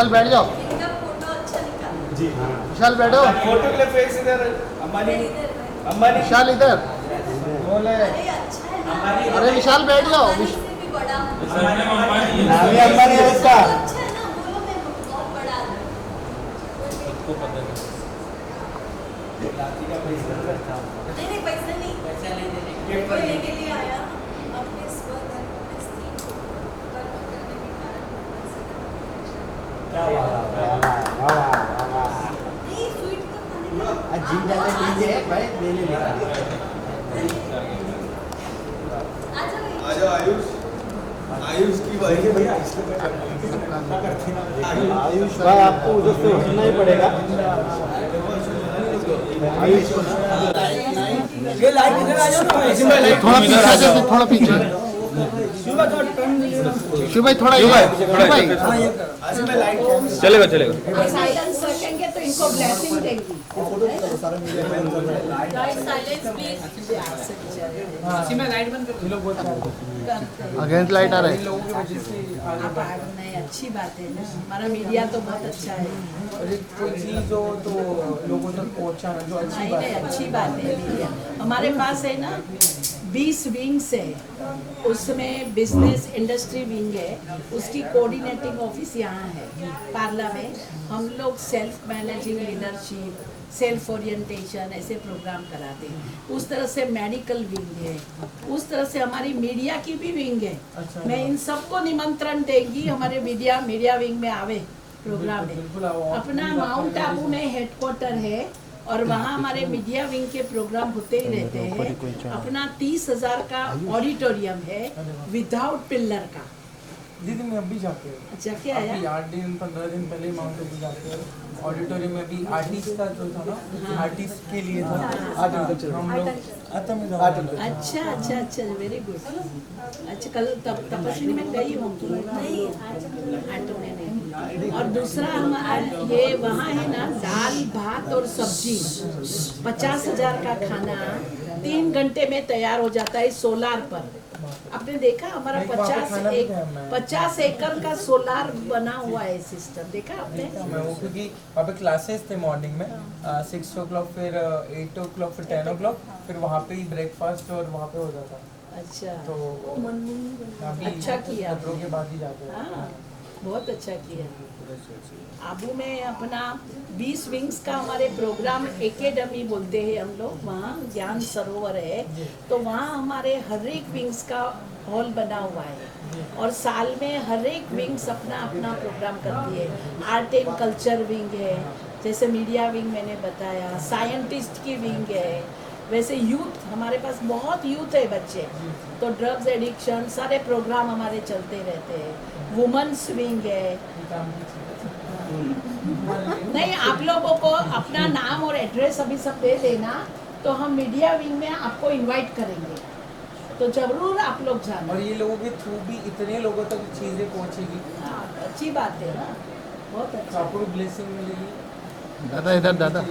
विशाल बैठ जाओ। जी विशाल बैठो। फोटो के लिए फेस इधर अंबानी अंबानी विशाल इधर। बोले अरे विशाल बैठ जाओ। नामी अंबानी है उसका जिम जाते लीजिए भाई ले ले आजा आयुष आयुष की भाई भैया आयुष भाई आपको उधर से उठना ही पड़ेगा आयुष ये लाइट इधर आ जाओ ना थोड़ा पीछे आ जाओ, थोड़ा पीछे। शिव भाई थोड़ा चलेगा साइलेंस रखेंगे तो इनको ब्लेसिंग देंगी। अगेंस्ट लाइट आ रहा है। नहीं, अच्छी बात है ना, हमारा मीडिया तो बहुत अच्छा है। कोई चीज हो तो लोगों तक पहुंचाना जो अच्छी नहीं बात नहीं, है। अच्छी बात है मीडिया। हमारे पास है ना 20 विंग्स है, उसमें बिजनेस इंडस्ट्री विंग है, उसकी कोऑर्डिनेटिंग ऑफिस यहाँ है पार्ला में। हम लोग self managing leadership, self orientation ऐसे प्रोग्राम कराते हैं। उस तरह से मेडिकल विंग है, उस तरह से हमारी मीडिया की भी विंग है। अच्छा। मैं इन सबको निमंत्रण देंगी हमारे मीडिया विंग में आवे प्रोग्राम बिल्कुल, में। आप अपना please माउंट आप आबू में हेडक्वार्टर है और वहाँ हमारे मीडिया विंग के प्रोग्राम होते ही रहते हैं। अपना 30,000 का ऑडिटोरियम है विदाउट पिल्लर का। दीदी मैं अभी जाके हूँ। जाके अभी आया 8 दिन 15 दिन पहले माउंट आबू जाके हैं। ऑडिटोरियम में भी आर्टिस्ट का जो था ना आर्टिस्ट के लिए था। हम लोग अच्छा अच्छा अच्छा, वेरी गुड। अच्छा, कल तपस्वी में गई हूँ ऑटो में नहीं। और दूसरा हम ये वहाँ है ना, दाल भात और सब्जी 50,000 का खाना 3 घंटे में तैयार हो जाता है सोलार पर। आपने देखा हमारा नहीं, वहाँ पे खाना भी है, मैं 50 एकड़ का सोलार बना हुआ है सिस्टम, देखा आपने? मैं वो क्योंकि वहाँ पे क्लासेस थे मॉर्निंग में 6 o'clock फिर 8 o'clock फिर 10 o'clock फिर वहाँ पे ही ब्रेकफास्ट और वहाँ पे हो जाता। अच्छा तो अभी अच्छा किया कपड़ों के बाद ही जाते हैं। हाँ, बहुत अच्छा किया। आबू में अपना 20 विंग्स का हमारे प्रोग्राम एकेडमी बोलते हैं हम लोग, वहाँ ज्ञान सरोवर है। तो वहाँ हमारे हर एक विंग्स का हॉल बना हुआ है और साल में हर एक विंग्स अपना अपना प्रोग्राम करती है। आर्ट एंड कल्चर विंग है, जैसे मीडिया विंग मैंने बताया, साइंटिस्ट की विंग है। वैसे यूथ, हमारे पास बहुत यूथ है बच्चे, तो ड्रग्स एडिक्शन सारे प्रोग्राम हमारे चलते रहते हैं। वुमेन्स विंग है। नहीं, आप लोगों को अपना नाम और एड्रेस अभी सब दे देना, तो हम मीडिया विंग में आपको इनवाइट करेंगे, तो जरूर आप लोग जाना। और ये लोगों के थ्रू भी इतने लोगों तक चीजें पहुंचेगी। हाँ, अच्छी बात है ना, बहुत अच्छा। आपको ब्लेसिंग मिलेगी। दादा इधर दादा।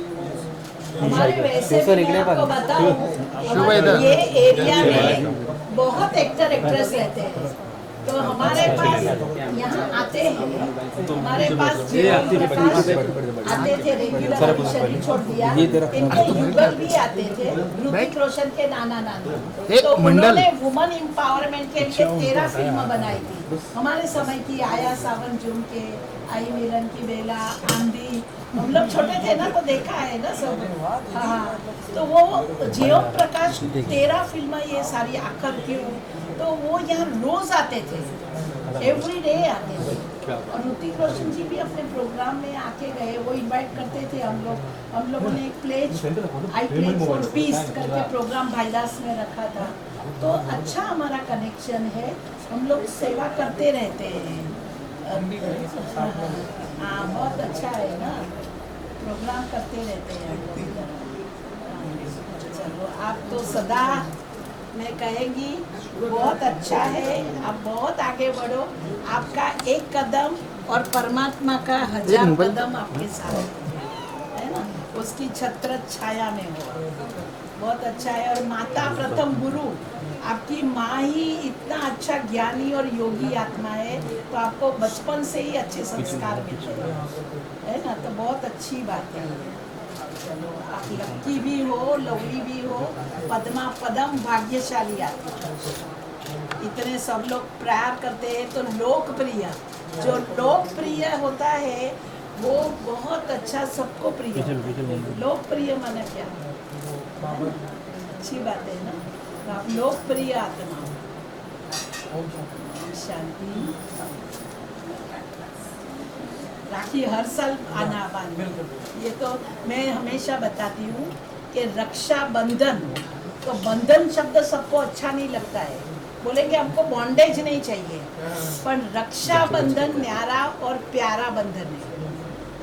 हमारे वैसे भी मैं आपको बताऊं, इधर। ये एरिया में बहुत एक्टर एक्ट्रेस रहते हैं, तो हमारे पास यहाँ आते हैं। हमारे पास प्रकाश आते थे, रेगुलर अभी शरीर छोड़ दिया। इनके युगल भी आते थे, ऋतिक रोशन के नाना नानी। तो उन्होंने वुमन एम्पावरमेंट के लिए 13 फिल्म बनाई थी हमारे समय की। आया सावन जून के, आई मिलन की बेला, आंधी। हम लोग छोटे थे ना, तो देखा है ना सब। हाँ, तो वो जियो प्रकाश 13 फिल्म ये सारी आखिर क्यों, तो वो यहाँ रोज आते थे, एवरी डे आते थे। और ऋतिक रोशन जी भी अपने प्रोग्राम में आके गए, वो इनवाइट करते थे हम लोगों ने एक pledge, I pledge for peace करके प्रोग्राम भाईदास में रखा था। तो अच्छा हमारा कनेक्शन है, हम लोग सेवा करते रहते हैं। हाँ, बहुत अच्छा है ना, प्रोग्राम करते रहते हैं हम लोग। चलो, आप तो सदा मैं कहेंगी बहुत अच्छा है, आप बहुत आगे बढ़ो। आपका एक कदम और परमात्मा का 1000 कदम आपके साथ है ना। उसकी छत्र छाया में हो। बहुत अच्छा है। और माता प्रथम गुरु, आपकी माँ ही इतना अच्छा ज्ञानी और योगी आत्मा है, तो आपको बचपन से ही अच्छे संस्कार मिलते हैं, है ना। तो बहुत अच्छी बात है। चलो, आप लक्की भी हो, लवली भी हो, पद्मा पदम भाग्यशाली आत्मा। इतने सब लोग प्यार करते हैं, तो लोकप्रिय, जो लोकप्रिय होता है वो बहुत अच्छा, सबको प्रिय। लोकप्रिय माने क्या, अच्छी बात है ना। तो आप लोकप्रिय आत्मा। शांति। राखी हर साल आना बांधना, ये तो मैं हमेशा बताती हूँ कि रक्षा बंधन, तो बंधन शब्द सबको अच्छा नहीं लगता है, बोलेंगे हमको बॉन्डेज नहीं चाहिए, पर रक्षा बंधन न्यारा और प्यारा बंधन है,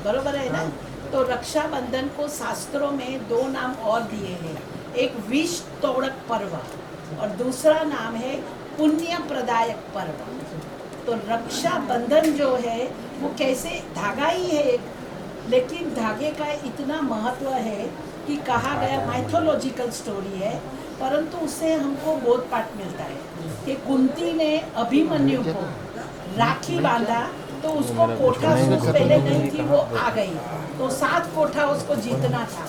बरोबर है ना। तो रक्षा बंधन को शास्त्रों में दो नाम और दिए हैं, एक विष तोड़क पर्व और दूसरा नाम है पुण्य प्रदायक पर्व। तो रक्षा बंधन जो है वो कैसे, धागा ही है एक, लेकिन धागे का इतना महत्व है कि कहा गया, माइथोलॉजिकल स्टोरी है, परंतु उससे हमको बोध पाठ मिलता है कि कुंती ने अभिमन्यु को राखी बांधा, तो उसको कोठा सुख पहले नहीं थी, वो आ गई, तो 7 कोठा उसको जीतना था।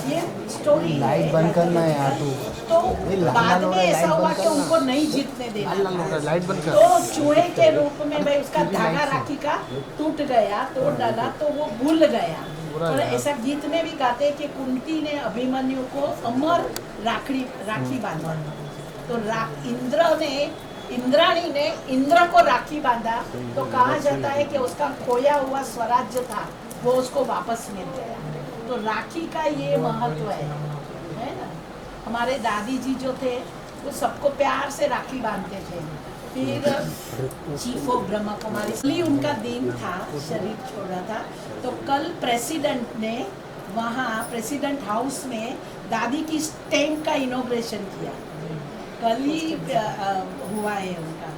ये स्टोरी है। लाइट बंद करना है यार तू। तो बाद में ऐसा हुआ कि उनको नहीं जीतने देना था। लाइट बंद कर। तो चूहे के रूप में भाई उसका धागा राखी का टूट गया, तोड़ डाला, तो वो भूल गया। और ऐसा गीत में भी गाते हैं कि कुंती ने अभिमन्यु को अमर राखी बांधा। तो इंद्राणी ने इंद्र को राखी बांधा, तो कहा जाता है कि उसका खोया हुआ स्वराज्य था वो उसको वापस मिल गया। तो राखी का ये महत्व है ना। हमारे दादी जी जो थे वो सबको प्यार से राखी बांधते थे। फिर चीफ ऑफ ब्रह्मा कुमारी, इसलिए उनका दिन था, शरीर छोड़ा था, तो कल प्रेसिडेंट ने वहाँ प्रेसिडेंट हाउस में दादी की स्टैंप का इनॉग्रेशन किया, कल ही हुआ है उनका।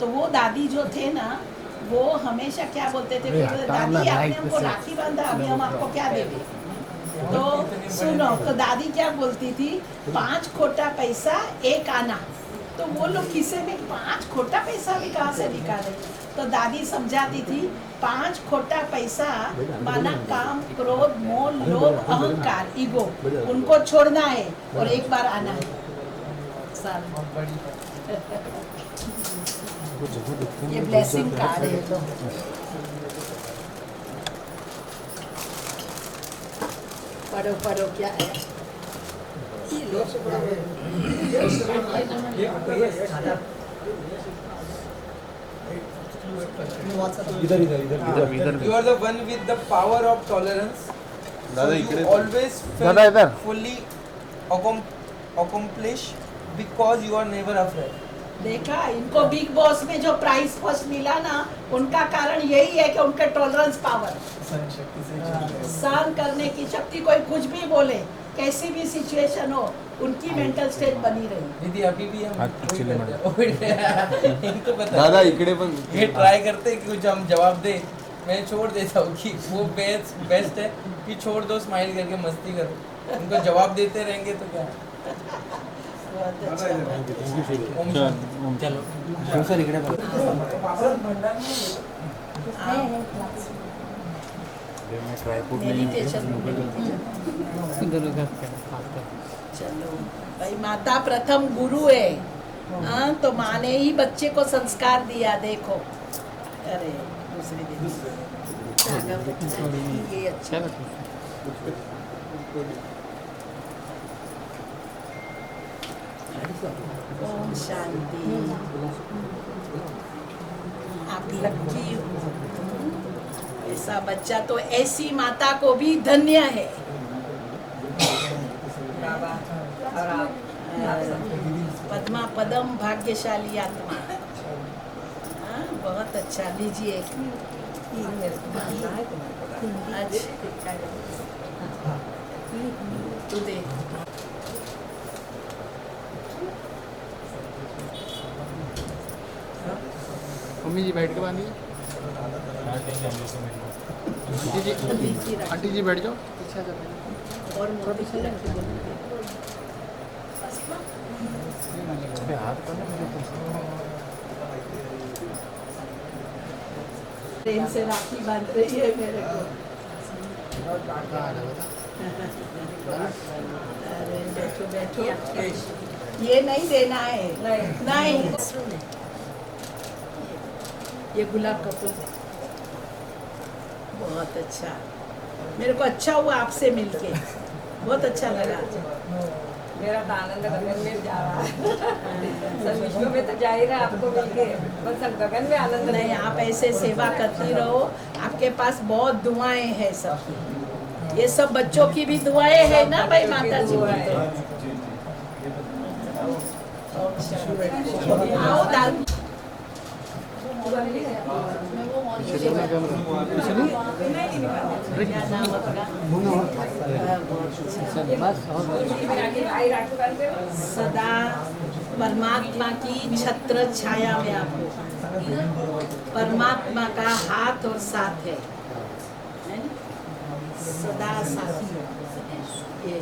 तो वो दादी जो थे ना, वो हमेशा क्या बोलते थे, दादी आपने हमको राखी बांधा, अभी हम आपको क्या देंगे। तो सुनो, तो दादी क्या बोलती थी, 5 खोटा पैसा 1 आना। तो वो लोग किसे में 5 खोटा पैसा भी कहाँ से निकाले। तो दादी समझाती थी, 5 खोटा पैसा माना काम, क्रोध, मोह, लोभ, अहंकार, ईगो, उनको छोड़ना है और एक बार आना है। ये ब्लेसिंग कार्ड है। तो पढ़ो क्या है। You are the one with the power of tolerance. So you always इधर fully accomplish because you are never afraid. देखा, इनको बिग बॉस में जो प्राइज फर्स्ट मिला ना, उनका कारण यही है कि उनका टॉलरेंस पावर, सहन करने की शक्ति। कोई कुछ भी बोले, कैसी भी सिचुएशन हो, उनकी मेंटल स्टेट बनी रही। दीदी अभी भी हम इनको पता दादा इकडे पण ये ट्राई करते हैं कि कुछ हम जवाब दे, मैं छोड़ देता हूँ कि वो बेस्ट है कि छोड़ दो, स्माइल करके मस्ती करो। उनको जवाब देते रहेंगे तो क्या है। चलो सर इकडे चलो भाई, माता प्रथम गुरु है। हाँ, तो माँ ने ही बच्चे को संस्कार दिया। देखो, अरे दूसरी दिन ये अच्छा। ओम शांति। आप लकी हो, ऐसा बच्चा, तो ऐसी माता को भी धन्य है। पद्मा पदम भाग्यशाली आत्मा। हाँ, बहुत अच्छा। लीजिए। तू दे। मम्मी जी बैठ के बांधिए। आंटी जी बैठ जाओ, पीछे आ जाओ। और मोदी ट्रेन से राखी बांध रही है मेरे को। अरे बैठो बैठो, ये नहीं देना है, नहीं। ये गुलाब का फूल बहुत अच्छा, मेरे को अच्छा हुआ आपसे मिलके, बहुत अच्छा लगा। मेरा तो आनंद गगन में जा रहा है। सर विश्व में तो जा ही रहा आपको मिलके, बस अब गगन में आनंद नहीं, आप ऐसे सेवा करती रहो, आपके पास बहुत दुआएं हैं सबकी, ये सब बच्चों की भी दुआएं है ना भाई माता जी की। आओ दाल सदा परमात्मा की छत्र छाया में आप हो, परमात्मा का हाथ और साथ है सदा साथी ये।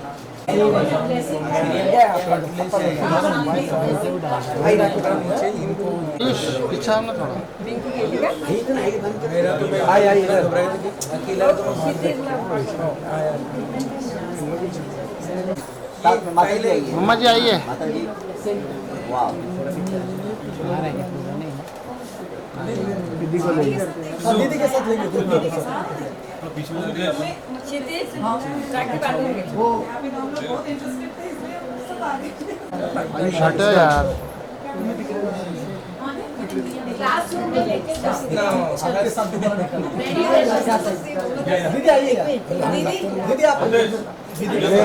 पीछा ना थोड़ा। मम्मा जी आइए। दीदी को लेंगे, दीदी के साथ लेंगे। क्षितिज राखी बांधेंगे। आयुष हटो यार। क्लासरूम में लेके जाओ। आपके साथ दीदी आइएगा, दीदी आप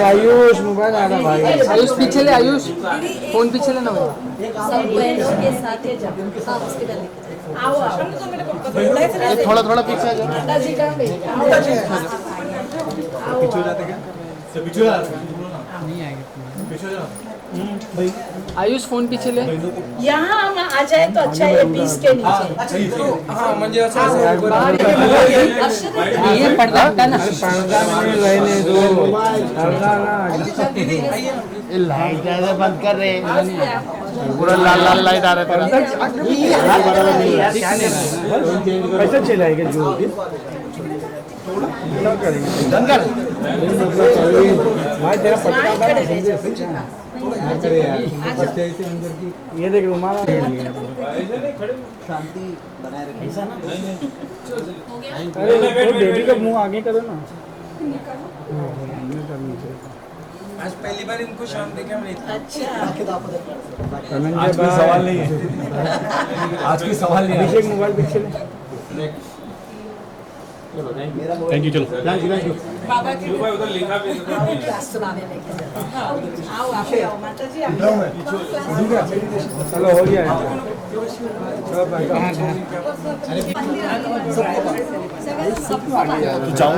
आयुष मोबाइल आ रहा भाई। आयुष पीछे ले, आयुष फोन पीछे लेना भाई। सब बहनों के साथ ही जाओ। हॉस्पिटल आओ आओ, ये थोड़ा थोड़ा पीछे आ जाओ। माता जी का पीछे जाते क्या? पीछे नहीं आएगा। आयुष फोन पीछे ले। यहाँ हम आ जाए तो अच्छा है, पीस के नीचे। हाँ मंजिल अच्छा ये पर्दा हटा ना। रहने दो, ये लाइट ज्यादा बंद कर रहे हैं, पूरा लाल लाल लाइट आ रहा है। कैसे चलाएगा जो भाई तेरा पटका ये देख रुमाल शांति बनाए रखे ना। अरे बेबी का मुंह आगे करो ना। आज पहली बार इनको शाम देखे हम अच्छा आज कोई सवाल नहीं है, आज कोई सवाल नहीं है। अभिषेक मोबाइल पीछे ले। थैंक यू, चलो थैंक यू। बाबा की उधर लिखा भी क्लास सुनाने लेके जाओ। आओ आप आओ माता जी, आप चलो हो गया।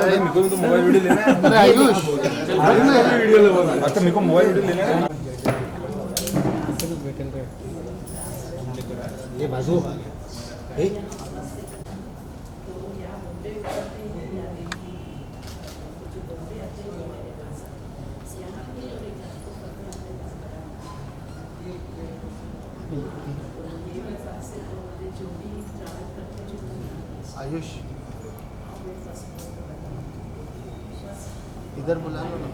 मेरे को तो मोबाइल वीडियो लेना है। अरे आयुष वीडियो ले, अच्छा मेरे को मोबाइल वीडियो लेना है। ये बाजू आयुष इधर बुला लो ना।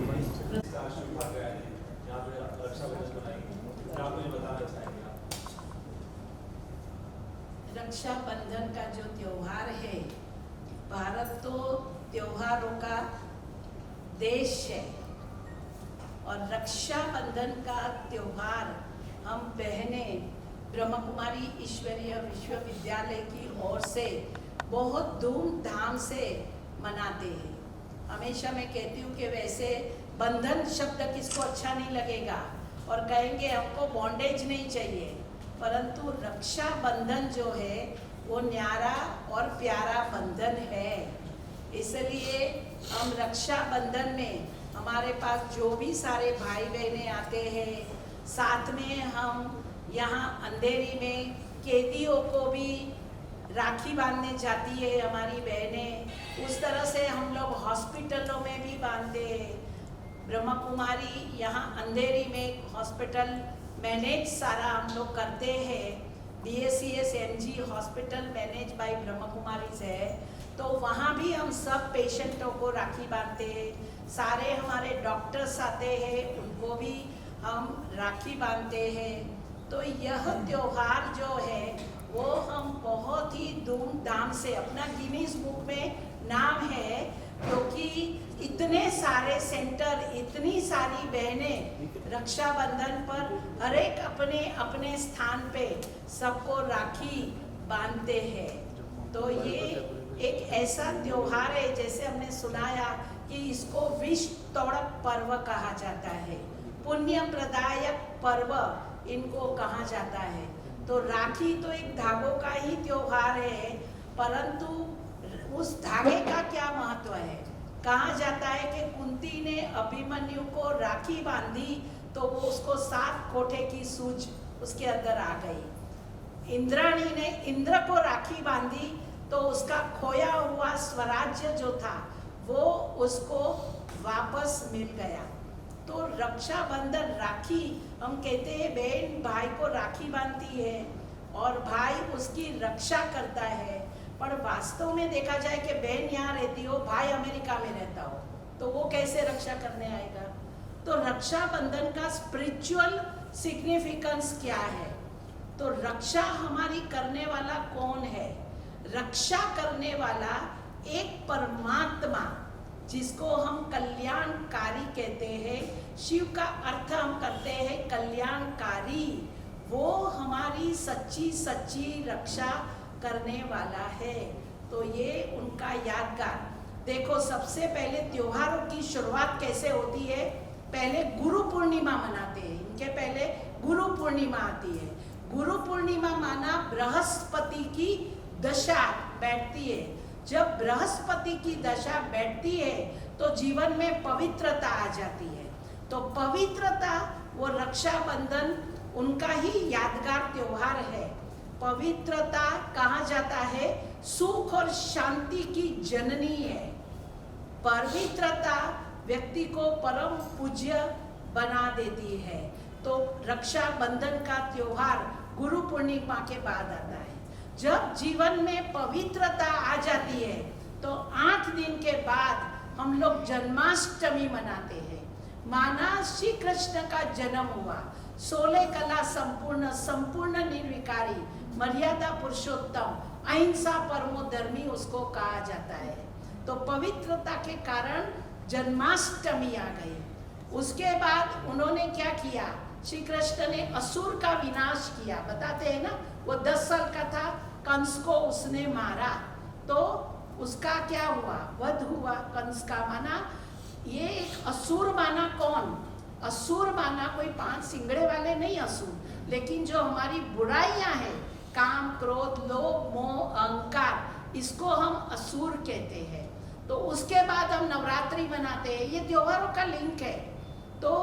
रक्षाबंधन का जो त्योहार है, भारत तो त्योहारों का देश है और रक्षाबंधन का त्योहार हम बहनें ब्रह्म कुमारी ईश्वरीय विश्वविद्यालय की ओर से बहुत धूमधाम से मनाते हैं। हमेशा मैं कहती हूँ कि वैसे बंधन शब्द किसको अच्छा नहीं लगेगा और कहेंगे हमको बॉन्डेज नहीं चाहिए, परंतु रक्षा बंधन जो है वो न्यारा और प्यारा बंधन है। इसलिए हम रक्षा बंधन में हमारे पास जो भी सारे भाई बहनें आते हैं, साथ में हम यहाँ अंधेरी में कैदियों को भी राखी बांधने जाती है हमारी बहनें, उस तरह से हम लोग हॉस्पिटलों में भी बांधते हैं। ब्रह्मा कुमारी यहाँ अंधेरी में हॉस्पिटल मैनेज सारा हम लोग करते हैं। BACS NG hospital manage by Brahma Kumari है। तो वहाँ भी हम सब पेशेंटों को राखी बांधते हैं। सारे हमारे डॉक्टर्स आते हैं, उनको भी हम राखी बांधते हैं। तो यह त्योहार जो है वो हम बहुत ही धूमधाम से, अपना गिनीज बुक में नाम है, क्योंकि इतने सारे सेंटर, इतनी सारी बहनें रक्षाबंधन पर हर एक अपने अपने स्थान पे सबको राखी बांधते हैं। तो ये एक ऐसा त्योहार है, जैसे हमने सुनाया कि इसको विष तोड़क पर्व कहा जाता है, पुण्य प्रदायक पर्व इनको कहा जाता है। तो राखी तो एक धागों का ही त्योहार है, परंतु उस धागे का क्या महत्व है। कहा जाता है कि कुंती ने अभिमन्यु को राखी बांधी तो वो उसको 7 कोठे की सूझ उसके अंदर आ गई। इंद्राणी ने इंद्र को राखी बांधी तो उसका खोया हुआ स्वराज्य जो था वो उसको वापस मिल गया। तो रक्षाबंधन, राखी हम कहते हैं बहन भाई को राखी बांधती है और भाई उसकी रक्षा करता है, पर वास्तव में देखा जाए कि बहन यहाँ रहती हो, भाई अमेरिका में रहता हो, तो वो कैसे रक्षा करने आएगा। तो रक्षाबंधन का स्पिरिचुअल सिग्निफिकेंस क्या है। तो रक्षा हमारी करने वाला कौन है। रक्षा करने वाला एक परमात्मा, जिसको हम कल्याणकारी कहते हैं, शिव का अर्थ हम करते हैं कल्याणकारी, वो हमारी सच्ची सच्ची रक्षा करने वाला है। तो ये उनका यादगार। देखो सबसे पहले त्योहारों की शुरुआत कैसे होती है। पहले गुरु पूर्णिमा मनाते हैं, इनके पहले गुरु पूर्णिमा आती है। गुरु पूर्णिमा माना बृहस्पति की दशा बैठती है। जब बृहस्पति की दशा बैठती है तो जीवन में पवित्रता आ जाती है। तो पवित्रता, वो रक्षाबंधन उनका ही यादगार त्योहार है। पवित्रता कहा जाता है सुख और शांति की जननी है। पवित्रता व्यक्ति को परम पूज्य बना देती है। तो रक्षाबंधन का त्योहार गुरु पूर्णिमा के बाद आता है। जब जीवन में पवित्रता आ जाती है तो 8 दिन के बाद हम लोग जन्माष्टमी मनाते हैं। माना श्री कृष्ण का जन्म हुआ, 16 कला संपूर्ण, संपूर्ण निर्विकारी, मर्यादा पुरुषोत्तम, अहिंसा परमो धर्मी उसको कहा जाता है। तो पवित्रता के कारण जन्माष्टमी आ गई। उसके बाद उन्होंने क्या किया, श्री कृष्ण ने असुर का विनाश किया। बताते हैं ना, वो 10 साल का था, कंस को उसने मारा, तो उसका क्या हुआ, वध हुआ कंस का। माना ये एक असुर माना कौन, असुर माना कोई 5 सिंगड़े वाले नहीं असुर, लेकिन जो हमारी बुराइयां हैं, काम क्रोध लोभ मोह अहंकार, इसको हम असुर कहते हैं। तो उसके बाद हम नवरात्रि मनाते हैं। ये त्योहारों का लिंक है। तो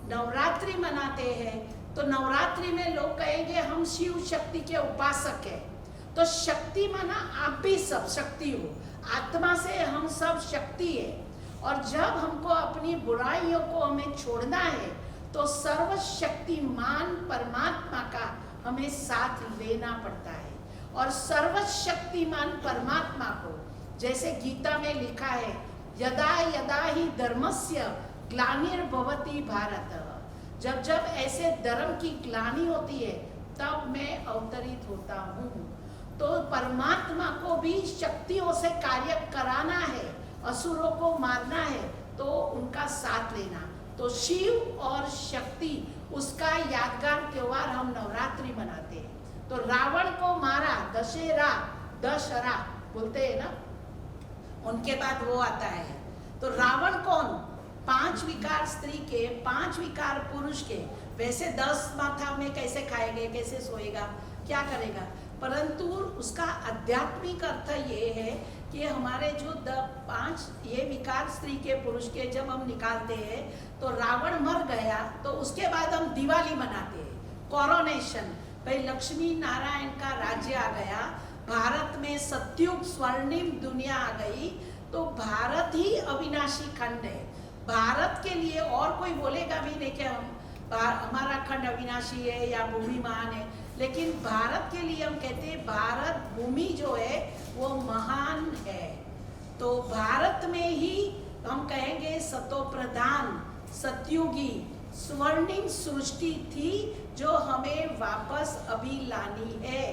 नवरात्रि मनाते हैं तो नवरात्रि में लोग कहेंगे हम शिव शक्ति के उपासक हैं। तो शक्ति माना आप भी सब शक्ति हो, आत्मा से हम सब शक्ति है। और जब हमको अपनी बुराइयों को हमें छोड़ना है तो सर्वशक्तिमान परमात्मा का हमें साथ लेना पड़ता है। और सर्वशक्तिमान परमात्मा को, जैसे गीता में लिखा है, यदा यदा ही धर्मस्य ग्लानिर्भवति भारत, जब जब ऐसे धर्म की ग्लानि होती है तब मैं अवतरित होता हूँ। तो परमात्मा को भी शक्तियों से कार्य कराना है, असुरों को मारना है, तो उनका साथ लेना। तो शिव और शक्ति, उसका यादगार त्योहार हम नवरात्रि मनाते हैं। तो रावण को मारा, दशहरा बोलते हैं ना, उनके बाद वो आता है। तो रावण कौन, 5 विकार स्त्री के, 5 विकार पुरुष के। वैसे 10 माथा में कैसे खाएंगे, कैसे सोएगा, क्या करेगा, परंतु उसका आध्यात्मिक अर्थ ये है कि हमारे जो 5 ये विकार स्त्री के पुरुष के जब हम निकालते हैं तो रावण मर गया, तो उसके बाद हम दिवाली मनाते हैं, कोरोनेशन। भाई लक्ष्मी नारायण का राज्य आ गया, भारत में सत्युग स्वर्णिम दुनिया आ गई। तो भारत ही अविनाशी खंड है। भारत के लिए और कोई बोलेगा भी नहीं कि हमारा खंड अविनाशी है या भूमि महान है, लेकिन भारत के लिए हम कहते हैं भारत भूमि जो है वो महान है। तो भारत में ही हम कहेंगे सतो प्रधान सतयुगी स्वर्णिम सृष्टि थी जो हमें वापस अभी लानी है।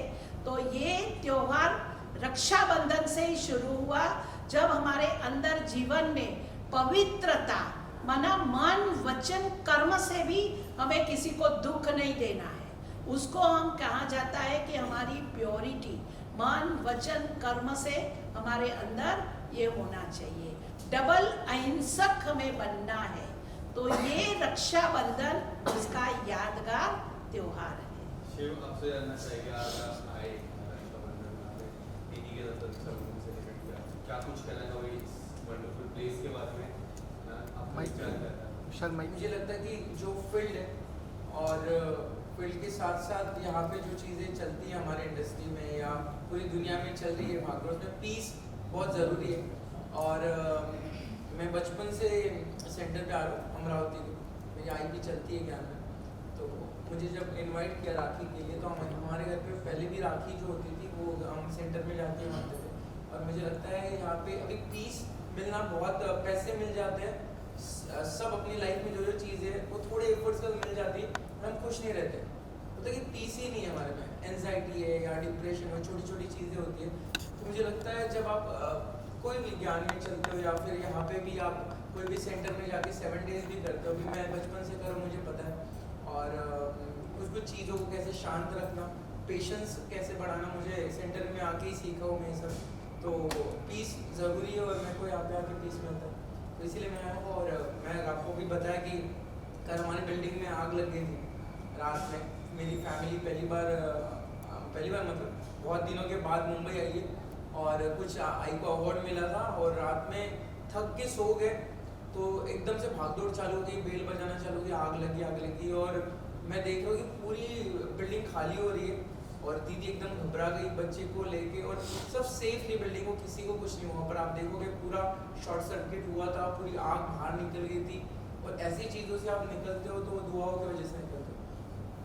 तो ये त्योहार रक्षाबंधन से ही शुरू हुआ, जब हमारे अंदर जीवन में पवित्रता माना मन वचन कर्म से भी हमें किसी को दुख नहीं देना है, उसको हम कहा जाता है कि हमारी प्योरिटी मन वचन कर्म से हमारे अंदर ये होना चाहिए। डबल अहिंसक हमें बनना है। तो ये रक्षाबंधन इसका यादगार त्योहार है। शिव, आपसे जानना चाहेंगे, आज आप आए रक्षाबंधन में दीदी के साथ रक्षाबंधन सेलिब्रेट किया, क्या कुछ कहना चाहोगे इस वंडरफुल प्लेस के बारे में? मुझे लगता है कि जो फील्ड है और फील्ड के साथ साथ यहाँ पे जो चीज़ें चलती हैं हमारे इंडस्ट्री में या पूरी दुनिया में चल रही है भागदौड़ में, पीस बहुत ज़रूरी है। और मैं बचपन से सेंटर पे आ रहा हूँ अमरावती की, मेरी आई भी चलती है ज्ञान में। तो मुझे जब इनवाइट किया राखी के लिए, तो हमारे घर पे पहले भी राखी जो होती थी वो हम सेंटर में जाके मानते थे। और मुझे लगता है यहाँ पे अभी पीस मिलना, बहुत पैसे मिल जाते हैं, सब अपनी लाइफ में जो जो चीज़ है वो थोड़े एफर्ट्स का मिल जाती है और हम खुश नहीं रहते। मतलब कि पीस ही नहीं है हमारे में, एंजाइटी है या डिप्रेशन है, छोटी छोटी चीज़ें होती है। तो मुझे लगता है जब आप कोई भी ज्ञान में चलते हो या फिर यहाँ पे भी आप कोई भी सेंटर में जाके 7 डेज भी करते हो, अभी मैं बचपन से करूँ मुझे पता है। और कुछ कुछ चीज़ों को कैसे शांत रखना, पेशेंस कैसे बढ़ाना, मुझे सेंटर में आके ही सीखा हूँ मैं सब। तो पीस ज़रूरी है और मेरे को यहाँ पे आके पीस मिलता है, तो इसीलिए मैं आया हूँ। और मैं आपको भी बताया कि कल हमारी बिल्डिंग में आग लग गई थी रात में। मेरी फैमिली पहली बार मतलब बहुत दिनों के बाद मुंबई आई है और कुछ आई को अवार्ड मिला था और रात में थक के सो गए, तो एकदम से भागदौड़ चालू हो गई, बेल बजाना चालू हो गई, आग लगी। और मैं देख रहा हूँ कि पूरी बिल्डिंग खाली हो रही है और दीदी एकदम घबरा गई बच्चे को लेके, और सब सेफ थी बिल्डिंग को, किसी को कुछ नहीं हुआ। पर आप देखोगे पूरा शॉर्ट सर्किट हुआ था, पूरी आग बाहर निकल गई थी। और ऐसी चीज़ों से आप निकलते हो तो वो दुआओं की वजह से निकलते हो।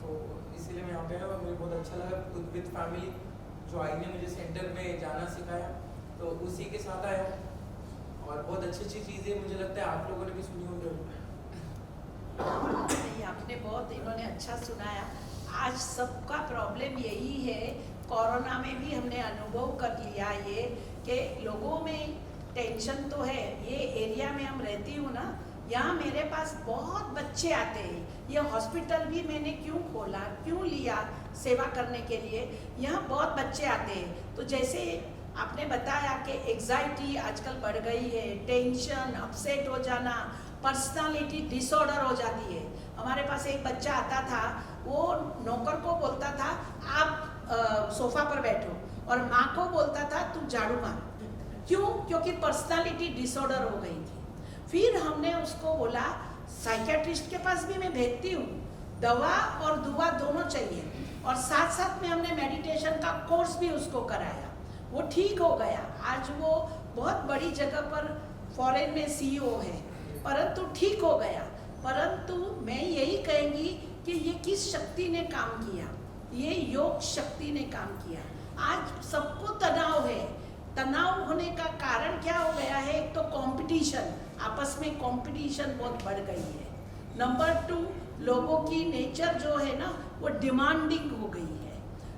तो इसीलिए मैं यहाँ पे आया और मुझे बहुत अच्छा लगा विद फैमिली, जो आई ने मुझे सेंटर में जाना सिखाया, तो उसी के साथ आया। और बहुत अच्छी चीज़ें मुझे लगता है आप लोगों ने भी सुनी होगी। नहीं, आपने बहुत इन्होंने अच्छा सुनाया। आज सबका प्रॉब्लम यही है, कोरोना में भी हमने अनुभव कर लिया ये कि लोगों में टेंशन तो है। ये एरिया में हम रहती हूँ ना, यहाँ मेरे पास बहुत बच्चे आते हैं। ये हॉस्पिटल भी मैंने क्यों खोला, क्यों लिया सेवा करने के लिए, यहाँ बहुत बच्चे आते हैं। तो जैसे आपने बताया कि एग्जाइटी आजकल बढ़ गई है, टेंशन, अपसेट हो जाना, पर्सनालिटी डिसऑर्डर हो जाती है। हमारे पास एक बच्चा आता था, वो नौकर को बोलता था आप सोफा पर बैठो, और माँ को बोलता था तू झाड़ू मार। क्यों? क्योंकि पर्सनालिटी डिसऑर्डर हो गई थी। फिर हमने उसको बोला साइकियाट्रिस्ट के पास भी मैं भेजती हूँ, दवा और दुआ दोनों चाहिए, और साथ साथ में हमने मेडिटेशन का कोर्स भी उसको कराया। वो ठीक हो गया, आज वो बहुत बड़ी जगह पर फॉरेन में CEO है, परंतु ठीक हो गया। परंतु मैं यही कहेंगी कि ये किस शक्ति ने काम किया, ये योग शक्ति ने काम किया। आज सबको तनाव है, तनाव होने का कारण क्या हो गया है? एक तो कंपटीशन, आपस में कंपटीशन बहुत बढ़ गई है। नंबर 2, लोगों की नेचर जो है ना वो डिमांडिंग हो गई है।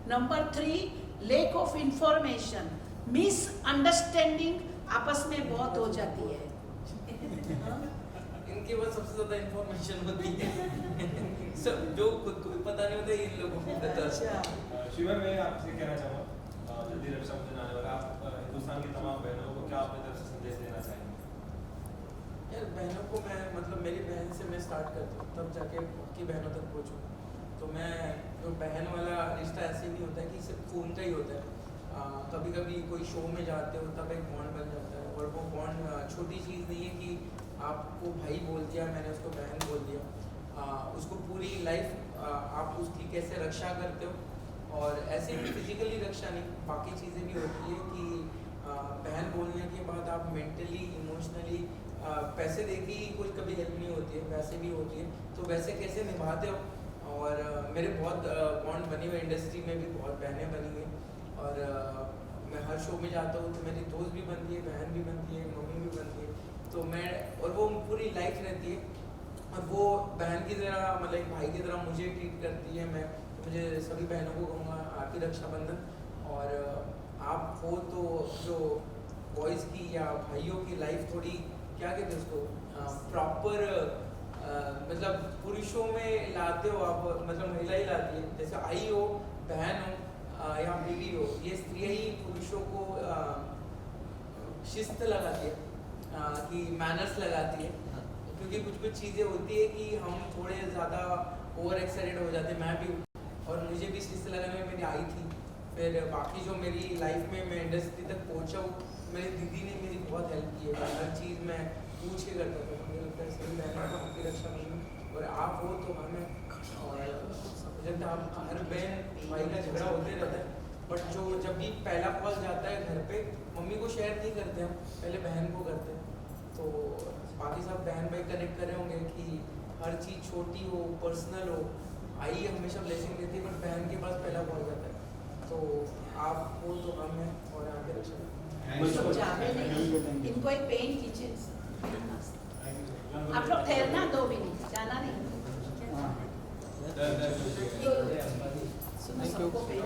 Number 3, lack of information, misunderstanding आपस में बहुत हो जाती है। इनके पास सबसे ज़्यादा इंफॉर्मेशन होती है सब जो खुद को भी पता नहीं होता इन लोगों को पता। शिवर, मैं आपसे कहना चाहूँगा, जल्दी रक्षाबंधन आने वाला, आप हिंदुस्तान की तमाम बहनों को क्या अपनी तरफ से संदेश देना चाहेंगे? यार बहनों को मैं मतलब मेरी बहन से मैं स्टार्ट करता हूँ, तब जाके की बहनों तक पहुँचूँ। तो मैं जो बहन वाला रिश्ता ऐसे नहीं होता है कि सिर्फ खून का ही होता है। कभी कभी कोई शो में जाते हो तब एक बॉन्ड बन जाता है, और वो बॉन्ड छोटी चीज़ नहीं है कि आपको भाई बोल दिया, मैंने उसको बहन बोल दिया। उसको पूरी लाइफ आप उसकी कैसे रक्षा करते हो, और ऐसे ही फिजिकली रक्षा नहीं, बाकी चीज़ें भी होती है कि बहन बोलने के बाद आप मेंटली इमोशनली पैसे देके ही कोई कभी हेल्प नहीं होती है, वैसे भी होती है, तो वैसे कैसे निभाते हो। और मेरे बहुत बॉन्ड बनी हुई, इंडस्ट्री में भी बहुत बहनें बनी हुई, और मैं हर शो में जाता हूँ तो मेरी दोस्त भी बनती है, बहन भी बनती है, मम्मी भी बनती है, तो मैं, और वो पूरी लाइफ रहती है, और वो बहन की तरह मतलब एक भाई की तरह मुझे ट्रीट करती है। मैं मुझे सभी बहनों को कहूँगा हैप्पी रक्षाबंधन। और आप हो तो जो बॉयज़ की या भाइयों की लाइफ थोड़ी क्या कहते हैं उसको प्रॉपर मतलब पुरुषों में लाते हो आप, मतलब महिला ही लाती है, जैसे आई हो, बहन हो या बीवी हो, ये स्त्रियाँ ही पुरुषों को शिस्त लगाती है कि मैनर्स लगाती है, क्योंकि कुछ कुछ चीज़ें होती है कि हम थोड़े ज़्यादा ओवर एक्साइटेड हो जाते हैं, मैं भी, और मुझे भी शिस्त लगाने में मेरी आई थी। फिर बाकी जो मेरी लाइफ में मैं इंडस्ट्री तक पहुंचा हूँ, मेरी दीदी ने मेरी बहुत हेल्प की है, हर चीज़ मैं पूछ के करता था, मुझे लगता है सही बहन को आपकी रक्षा करनी, और आप हो तो हमें, और जब आप हर बहन भाई का झगड़ा होते रहता है, बट जो जब भी पहला कॉल जाता है घर पे, मम्मी को शेयर नहीं करते हम, पहले बहन को करते हैं। तो बाकी सब बहन भाई कनेक्ट कर रहे होंगे कि हर चीज़ छोटी हो, पर्सनल हो, आई हमेशा ब्लेसिंग देती है, बट बहन के पास पहला कॉल जाता है। तो आप हो तो हम हैं, और आगे रक्षा जावे नहीं, इनको एक पेन कीजिए। आप लोग ठहरना 2 मिनट, जाना नहीं। सुनो सबको पेन